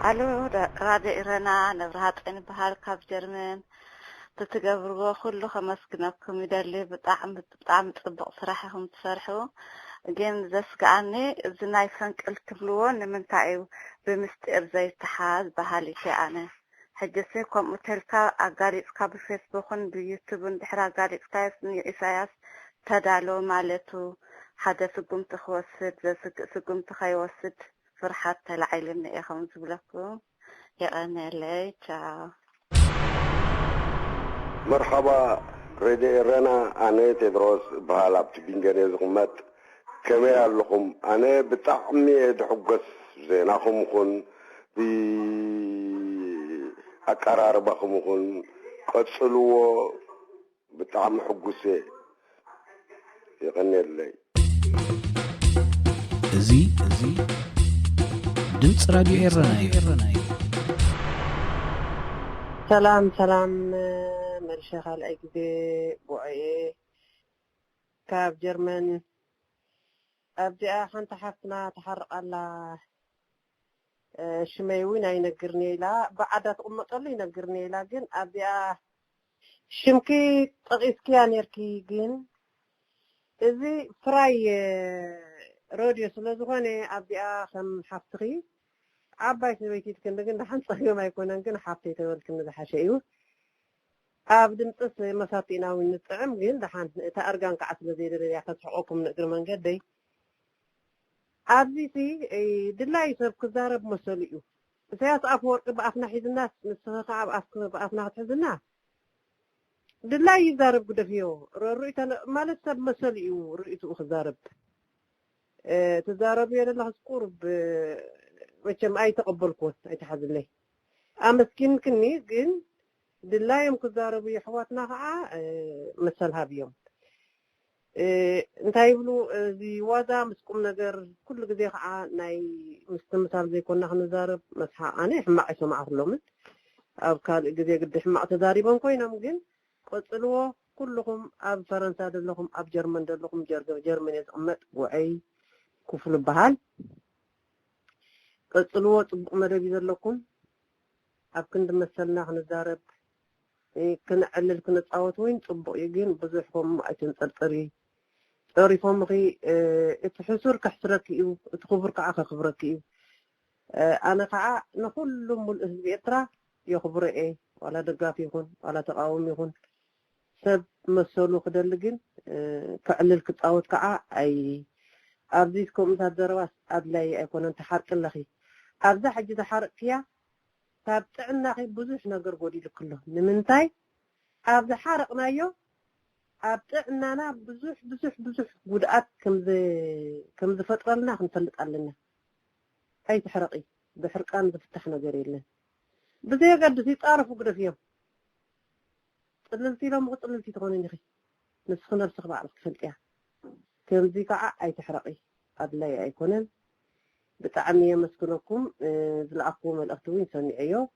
الو رادي إيرنا نبرهات إن بحال كاب جرمن تتقبروا كله خمسكناكم يدلي بطعم تطبق صراحهم تسرحوا جين زسقعني زناي فنك الكفلون من تعيو بمستقر زي اتحاد بحالي كأنا حجسيكم متلكا أقاريسكا بفيسبوكن بيوتيوبن دحرا أقاريسكا إساياس تدالو مالتو حدث قمت خوصد قمت خيوصد فرحات العيلم إيخم زبلكم يا أنا لي تشاو مرحبا ريدي رنا أنا تدرس بهالاب تبينجانيز غمات كما لكم أنا بتعمي دحقس زيناكم كن أقراربكم كن قتلوا بتعم حقوسي يغني اللي زي دمت راديو إيراناي سلام مرشخ الأجدي بوعي كاب جرمن أبدأ خان تحفنا تحرق الله شميوين ينقرني لا بعدت أمطلي ينقرني لكن أبدأ شمكي تغيسكيان يركي جن إذا فراي راديو سلازغاني أبدأ خم حفتغي عبايت بيتي تكندقن دحن صحيح ما يكون أنكن حفتي تولكن ده حشيو أبدأ متص مساطينا ونطعم جن دحن تأرجان كعس بزيد اللي يحتاجكم نقدر من جدي أبدي دلاي سب كزارب مسؤوليو سياس أفور بأفنى حيز الناس نسخة بأفنى حيز الناس دلاي يزارب قد فيه رؤيت ما لسه مسؤوليو رؤيته خزارب تزارب يا الله سقورب وكم أي تقبل كوت أي تحزن لي أمسكين كني جن دلاي يوم كزارب يحواتنا مسألها بيوم انت يبلو زي وادا مسكم نجر كل جزء ناي مستمثال زي كنا خنزارب مسحة أنا حما اسمع أخلومن أو كان جزء قد حما تزاربون كوينا ممكن قلت له كلكم أب فرنسا دلكم أب جرمن دلكم جرمن يتقمت وعي كفل بحال قصلوا طبق مدبي دلكم أب كنت مثلنا نزارب كنعلل كنتعاوت وين طبق يجين بزحهم أتنطرطري طريفهم غي اتحسر كحسرك تخبر كعاك خبرك أنا قاع نقول مول بيترا يخبر إيه ولا دقاف يكون ولا تقاوم يكون سب مسولو خدلجن كعلل كتعاوت كعا أي أبديكم تدرواس أبلاي يكون أنت حرق اللخي أبدا حاجة تحرق فيها تابتعنا خي بزح نقر قولي لكله نمنتاي أبدا حرقنا يو أبتعنا أنا بزح قدأت كم ذي فترة لنا نفلت علينا أي تحرقي بحرقان بفتحنا قريلنا بزي قد تتعرفوا قد فيهم طللتي لهم طللتي تغوني نخي نسخنا بسخ بعض فلتيها كم ذي كعا أي تحرقي أبلاي أيكونن بتعمي مسكنكم بالعقوم الأخوين سني أيو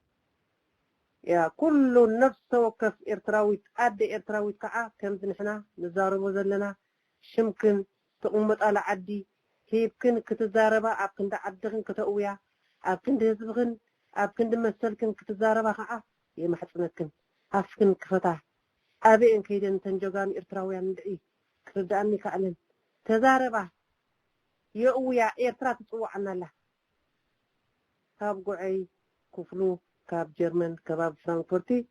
يا كل نفس وكف إرتراويت أدي إرتراويت كعا كم نحنا نزاربو زلنا شمكن تقومت على عدي هيبكن كتزاربا أبكن دعدغن كتقويا أبكن دهزبغن أبكن دمسلكن كتزاربا كعا يمحصنكن أفكن كفتا أبي إن كيدن تنجوغان إرتراويا ندعي كرداني كعلن تزاربا يقويا إرترا تطوعنا له كاب قعي كفلو كاب جرمن كباب فرانكفورتي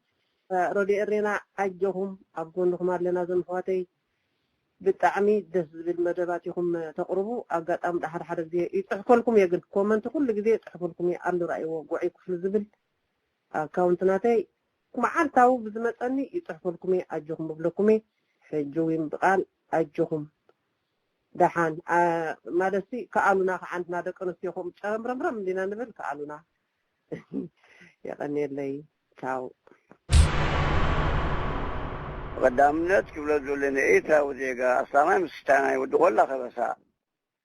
رودي إرينا أجوهم أبقون لهم لنا زنفواتي بالتعمي دس بالمدباتهم تقربوا أقات أم دحر حرق دي يتحفلكم يقل كومنت كل قدي يتحفلكم يقلوا رأيو قعي كفل زبل كاونتناتي معالتاو بزمت أني يتحفلكم أجوهم ببلكم حجوين بقال أجوهم دحان ما دسي كألونا عندنا دكانستيهم رم دينا نبل كألونا يغني لي تاو قدامنا كبل زولنا إيتا وزيجا أصلاً مستانا يودغل لك بس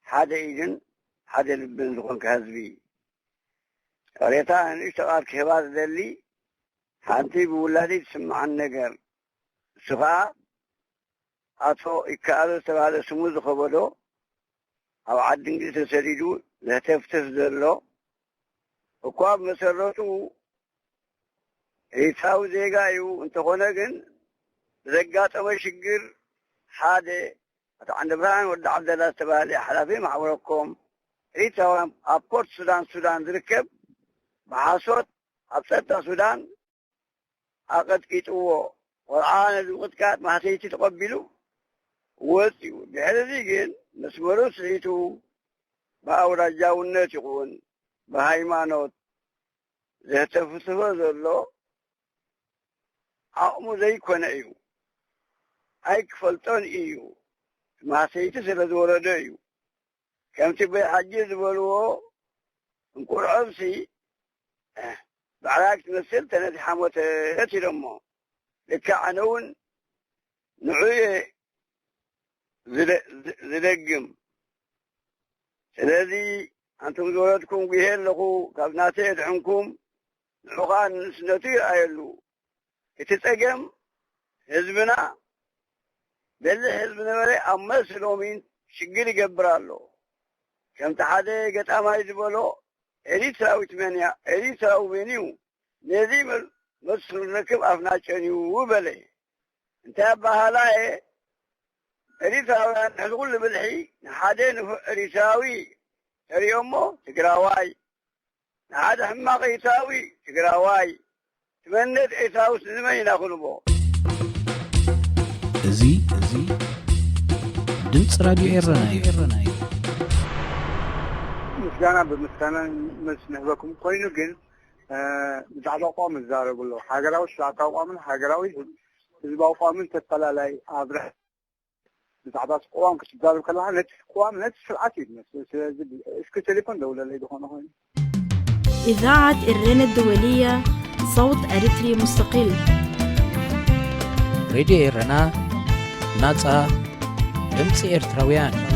حدا إيجن حدا لبن زخون كهزبي قريتا أن اشتغل كهبات ذلي حانتي بولادي تسمع النقر سخاء أتو إكالو تبعد سموز خبرو أو عدن جلس سريدو لا تفتز ذلو وقاب مسرطو إيتاو زيجا يو انتقوناقن زقات أول شقر حادي عند برهان ود عبد الله تبالي حلافي معوركم إيتاو أبورت سودان ذركب محاصوت أبسطة سودان أقد كيتوو والعانة الوقت كانت ما هتيجي تقبلوا وثيو بهذا ذيقين نسمرو سعيتو بأورا جاونا تقون بهايمانوت زي تفتفو ذلو أعمو زي كون إيو أي كفلتون إيو ما سيتي سلدورة ديو كم تبي حجيز بلوو نقول عبسي بعلاك تمثل تنتي حموت تتلمو لك عنون نعوية زلقم الذي أنتم دولتكم بهين لكو كابناتي يدعمكم نحوغان نسنتي أيلو يتتقم حزبنا بل حزبنا ولي أما سلومين شقر يقبرالو كم تحادي قد أما يزبولو إلي تراوي تمانيا إلي تراوي بينيو نذي مصر نكب أفناشانيو وبلي انتهى بهالاي إلي تراوي نقول بالحي نحادين ريساوي اليومو تقراواي نحاد حماق يساوي تقراواي تمنيت إيساوس زمين أخلبو زي دمس راديو إيراناي مسكانا بمسكانا مسنهبكم كوينو جن بزعب أقوام الزارة قلو حاجراوي شلاطة أقوام حاجراوي إذا أقوام تطلع لي أبرح بزعب أقوام كتزارة كلها نتس أقوام نتس العتيد إسكو تليفون دولة اللي دخونا هون إذاعة إيران الدولية صوت أريتري مستقل راديو إيرانا ناصا دمس إيرتراويان